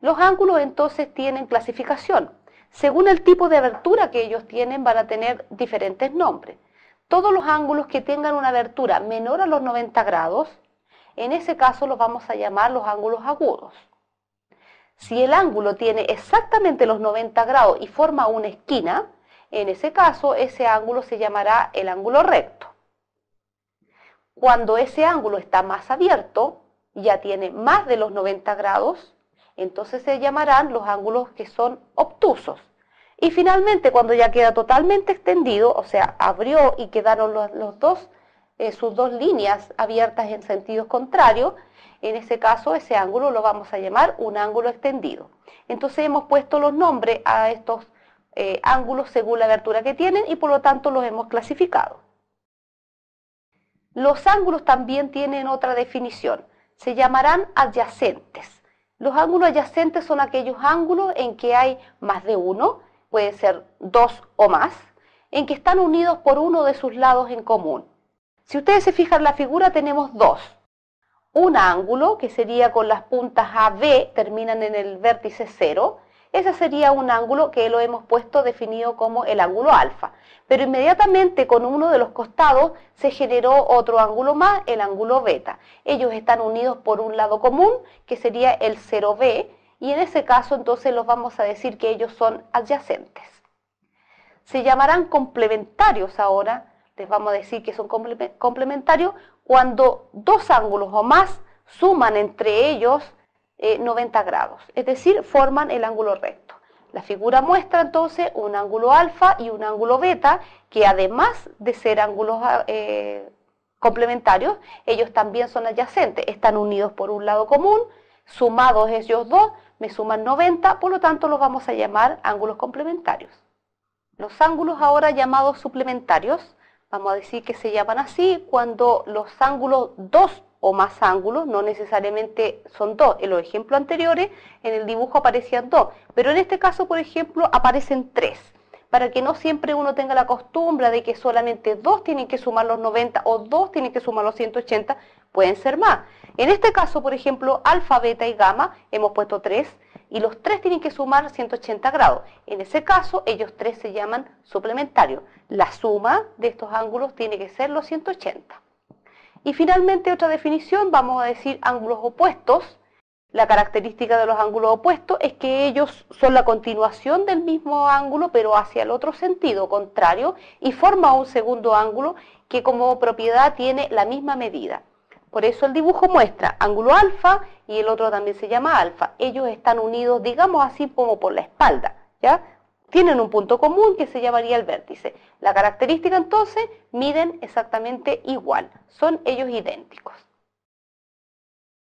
Los ángulos entonces tienen clasificación. Según el tipo de abertura que ellos tienen, van a tener diferentes nombres. Todos los ángulos que tengan una abertura menor a los 90 grados, en ese caso los vamos a llamar los ángulos agudos. Si el ángulo tiene exactamente los 90 grados y forma una esquina, en ese caso ese ángulo se llamará el ángulo recto. Cuando ese ángulo está más abierto, ya tiene más de los 90 grados, entonces se llamarán los ángulos que son obtusos. Y finalmente, cuando ya queda totalmente extendido, o sea, abrió y quedaron sus dos líneas abiertas en sentidos contrarios, en ese caso ese ángulo lo vamos a llamar un ángulo extendido. Entonces hemos puesto los nombres a estos ángulos según la abertura que tienen y por lo tanto los hemos clasificado. Los ángulos también tienen otra definición, se llamarán adyacentes. Los ángulos adyacentes son aquellos ángulos en que hay más de uno, puede ser dos o más, en que están unidos por uno de sus lados en común. Si ustedes se fijan en la figura tenemos dos. Un ángulo que sería con las puntas AB, terminan en el vértice 0, ese sería un ángulo que lo hemos puesto definido como el ángulo alfa. Pero inmediatamente con uno de los costados se generó otro ángulo más, el ángulo beta. Ellos están unidos por un lado común, que sería el 0B, y en ese caso entonces los vamos a decir que ellos son adyacentes. Se llamarán complementarios ahora, les vamos a decir que son complementarios cuando dos ángulos o más suman entre ellos 90 grados, es decir, forman el ángulo recto. La figura muestra entonces un ángulo alfa y un ángulo beta que además de ser ángulos complementarios, ellos también son adyacentes, están unidos por un lado común, sumados ellos dos, me suman 90, por lo tanto los vamos a llamar ángulos complementarios. Los ángulos ahora llamados suplementarios, vamos a decir que se llaman así cuando los ángulos dos o más ángulos, no necesariamente son dos. En los ejemplos anteriores, en el dibujo aparecían dos, pero en este caso, por ejemplo, aparecen tres, para que no siempre uno tenga la costumbre de que solamente dos tienen que sumar los 90 o dos tienen que sumar los 180, pueden ser más. En este caso, por ejemplo, alfa, beta y gamma, hemos puesto tres, y los tres tienen que sumar 180 grados. En ese caso, ellos tres se llaman suplementarios. La suma de estos ángulos tiene que ser los 180. Y finalmente otra definición, vamos a decir ángulos opuestos. La característica de los ángulos opuestos es que ellos son la continuación del mismo ángulo, pero hacia el otro sentido contrario, y forma un segundo ángulo que como propiedad tiene la misma medida. Por eso el dibujo muestra ángulo alfa y el otro también se llama alfa. Ellos están unidos, digamos así, como por la espalda, ¿ya? Tienen un punto común que se llamaría el vértice. La característica entonces, miden exactamente igual, son ellos idénticos.